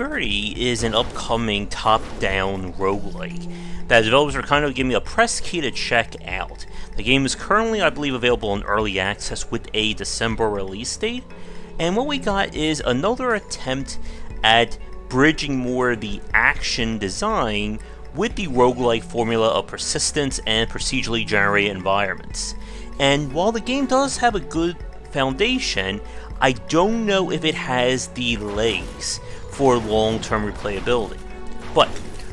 Gerty is an upcoming top-down roguelike that developers are kind of giving me a press key to check out. The game is currently, I believe, available in early access with a December release date, and what we got is another attempt at bridging more the action design with the roguelike formula of persistence and procedurally generated environments. And while the game does have a good foundation, I don't know if it has the legs for long-term replayability. But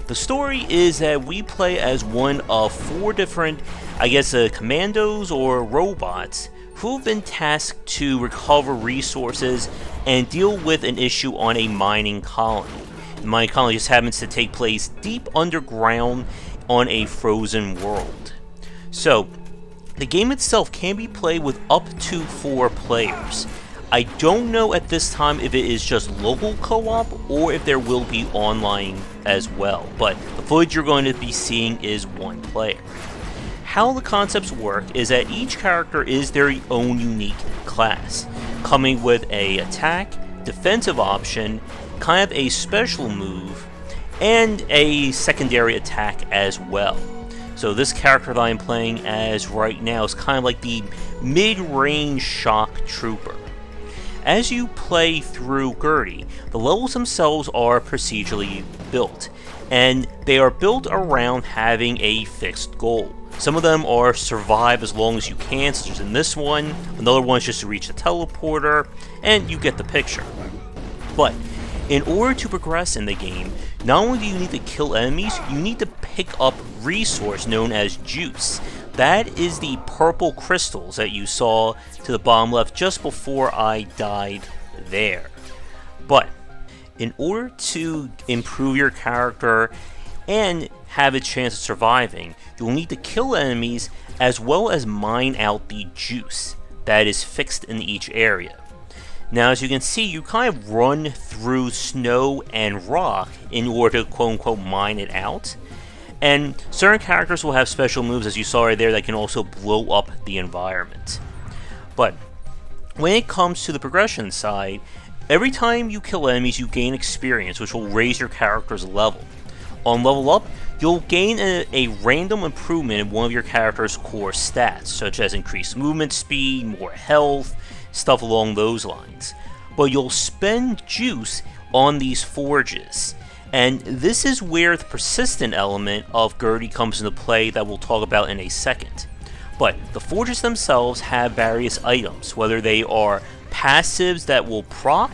the story is that we play as one of 4 different, commandos or robots who've been tasked to recover resources and deal with an issue on a mining colony. The mining colony just happens to take place deep underground on a frozen world. So, the game itself can be played with up to 4 players. I don't know at this time if it is just local co-op or if there will be online as well, but the footage you're going to be seeing is 1 player. How the concepts work is that each character is their own unique class, coming with a attack, defensive option, kind of a special move, and a secondary attack as well. So this character that I'm playing as right now is kind of like the mid-range shock trooper. As you play through Gerty, the levels themselves are procedurally built, and they are built around having a fixed goal. Some of them are survive as long as you can, such as in this one. Another one is just to reach the teleporter, and you get the picture. But in order to progress in the game, not only do you need to kill enemies, you need to pick up resource known as juice. That is the purple crystals that you saw to the bottom left just before I died there. But in order to improve your character and have a chance of surviving, you'll need to kill enemies as well as mine out the juice that is fixed in each area. Now, as you can see, you kind of run through snow and rock in order to quote-unquote mine it out. And certain characters will have special moves, as you saw right there, that can also blow up the environment. But when it comes to the progression side, every time you kill enemies, you gain experience, which will raise your character's level. On level up, you'll gain a random improvement in one of your character's core stats, such as increased movement speed, more health, stuff along those lines. But you'll spend juice on these forges. And this is where the persistent element of Gerty comes into play that we'll talk about in a second. But the forges themselves have various items, whether they are passives that will proc,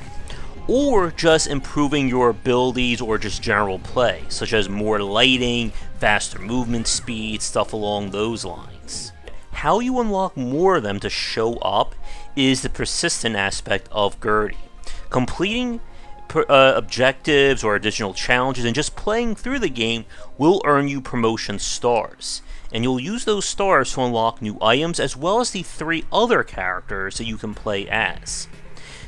or just improving your abilities or just general play, such as more lighting, faster movement speed, stuff along those lines. How you unlock more of them to show up is the persistent aspect of Gerty. Completing objectives or additional challenges and just playing through the game will earn you promotion stars, and you'll use those stars to unlock new items as well as the 3 other characters that you can play as.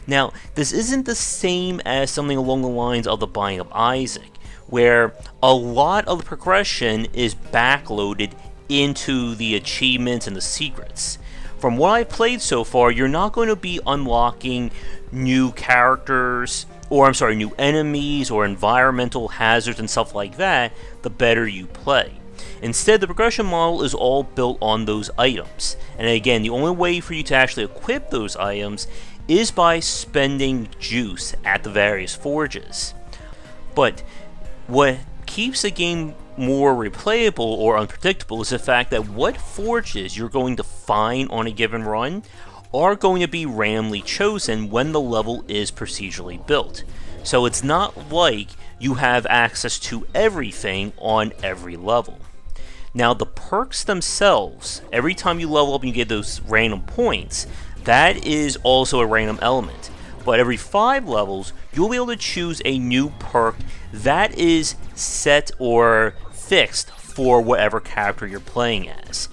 Now, this isn't the same as something along the lines of the Binding of Isaac, where a lot of the progression is backloaded into the achievements and the secrets. From what I've played so far, you're not going to be unlocking new characters, new enemies or environmental hazards and stuff like that the better you play. Instead, the progression model is all built on those items. And again, the only way for you to actually equip those items is by spending juice at the various forges. But what keeps the game more replayable or unpredictable is the fact that what forges you're going to find on a given run are going to be randomly chosen when the level is procedurally built. So it's not like you have access to everything on every level. Now, the perks themselves, every time you level up and you get those random points, that is also a random element. But every 5 levels, you'll be able to choose a new perk that is set or fixed for whatever character you're playing as.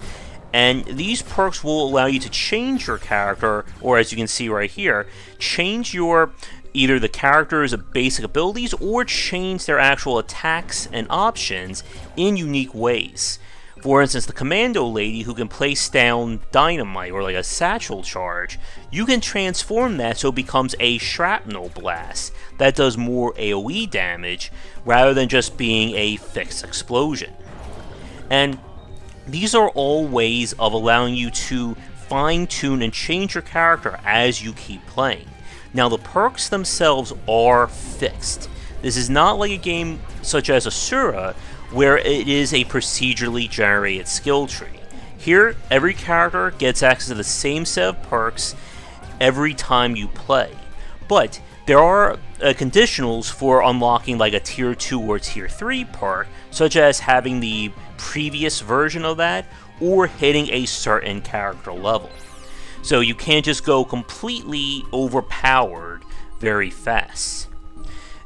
And these perks will allow you to change your character, or as you can see right here, change your either the character's basic abilities or change their actual attacks and options in unique ways. For instance, the Commando Lady, who can place down dynamite or like a satchel charge, you can transform that so it becomes a shrapnel blast that does more AoE damage rather than just being a fixed explosion. And these are all ways of allowing you to fine-tune and change your character as you keep playing. Now, the perks themselves are fixed. This is not like a game such as Asura, where it is a procedurally generated skill tree. Here, every character gets access to the same set of perks every time you play. But there are conditionals for unlocking like a tier 2 or tier 3 perk, such as having the previous version of that or hitting a certain character level. So you can't just go completely overpowered very fast.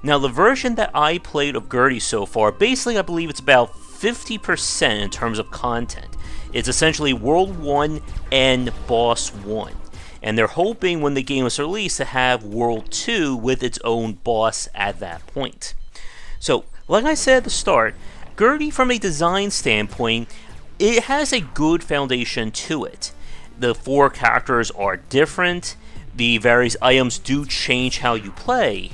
Now, the version that I played of Gerty so far, basically I believe it's about 50% in terms of content. It's essentially World 1 and Boss 1. And they're hoping when the game is released to have World 2 with its own boss at that point. So, like I said at the start, Gerty, from a design standpoint, it has a good foundation to it. The 4 characters are different, the various items do change how you play,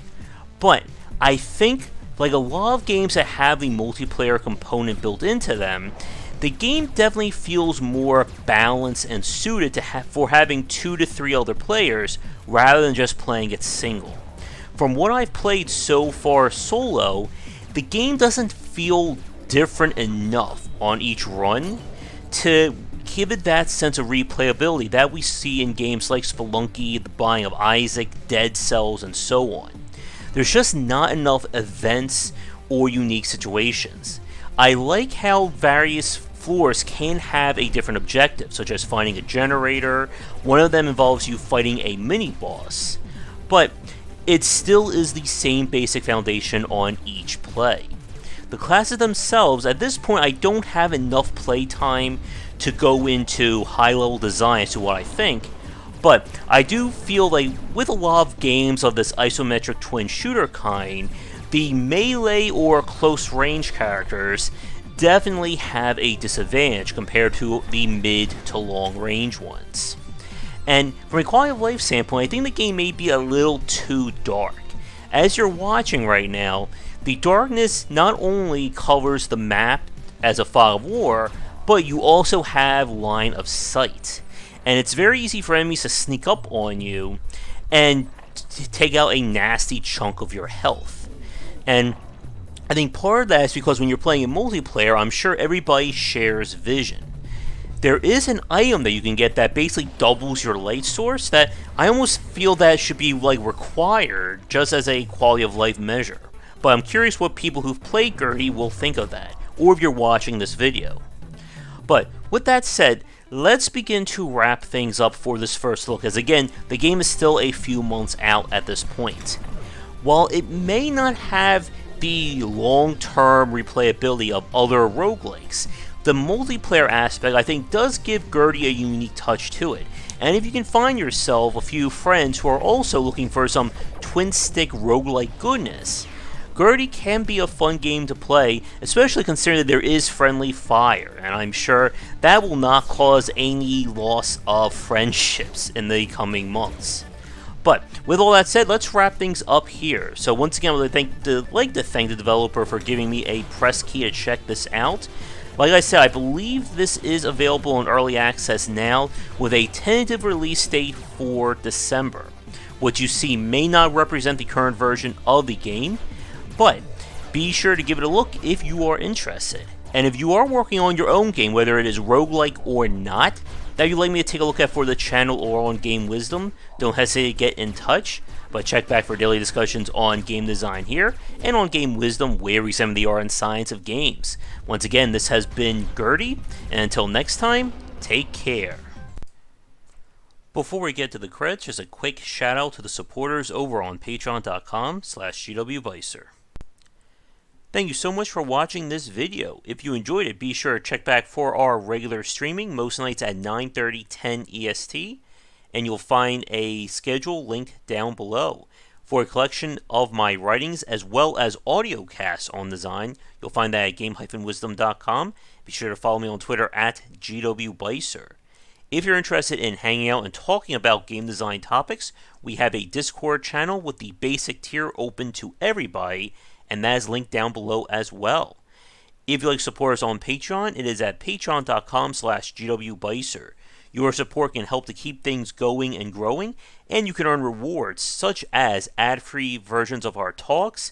but I think, like a lot of games that have the multiplayer component built into them, the game definitely feels more balanced and suited for having 2 to 3 other players rather than just playing it single. From what I've played so far solo, the game doesn't feel different enough on each run to give it that sense of replayability that we see in games like Spelunky, The Binding of Isaac, Dead Cells, and so on. There's just not enough events or unique situations. I like how various floors can have a different objective, such as finding a generator. One of them involves you fighting a mini-boss, but it still is the same basic foundation on each play. The classes themselves, at this point I don't have enough playtime to go into high-level design as to what I think, but I do feel like with a lot of games of this isometric twin shooter kind, the melee or close range characters definitely have a disadvantage compared to the mid to long range ones. And from a quality of life standpoint, I think the game may be a little too dark. As you're watching right now, the darkness not only covers the map as a fog of war, but you also have line of sight. And it's very easy for enemies to sneak up on you and take out a nasty chunk of your health. And I think part of that is because when you're playing in multiplayer, I'm sure everybody shares vision. There is an item that you can get that basically doubles your light source that I almost feel that should be like required just as a quality of life measure. But I'm curious what people who've played Gerty will think of that, or if you're watching this video. But with that said, let's begin to wrap things up for this first look, as again, the game is still a few months out at this point. While it may not have the long-term replayability of other roguelikes, the multiplayer aspect I think does give Gerty a unique touch to it. And if you can find yourself a few friends who are also looking for some twin-stick roguelike goodness, Gerty can be a fun game to play, especially considering that there is friendly fire, and I'm sure that will not cause any loss of friendships in the coming months. But with all that said, let's wrap things up here. So once again, I would like to thank the developer for giving me a press key to check this out. Like I said, I believe this is available in early access now with a tentative release date for December. What you see may not represent the current version of the game, but be sure to give it a look if you are interested. And if you are working on your own game, whether it is roguelike or not, that you'd like me to take a look at for the channel or on Game Wisdom, don't hesitate to get in touch. But check back for daily discussions on game design here, and on Game Wisdom, where we examine the art and science of games. Once again, this has been Gerty, and until next time, take care. Before we get to the credits, just a quick shout out to the supporters over on patreon.com/GWBycer. Thank you so much for watching this video. If you enjoyed it, be sure to check back for our regular streaming, most nights at 9:30, 10 EST, and you'll find a schedule linked down below. For a collection of my writings as well as audio casts on design, you'll find that at game-wisdom.com. Be sure to follow me on Twitter at GWBycer. If you're interested in hanging out and talking about game design topics, we have a Discord channel with the basic tier open to everybody, and that is linked down below as well. If you'd like to support us on Patreon, it is at patreon.com/GWBycer. Your support can help to keep things going and growing, and you can earn rewards such as ad-free versions of our talks,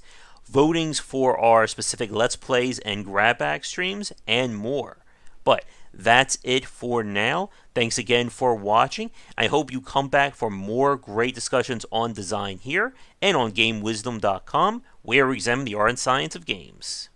votings for our specific Let's Plays and grab-bag streams, and more. But that's it for now. Thanks again for watching. I hope you come back for more great discussions on design here and on GameWisdom.com, where we examine the art and science of games.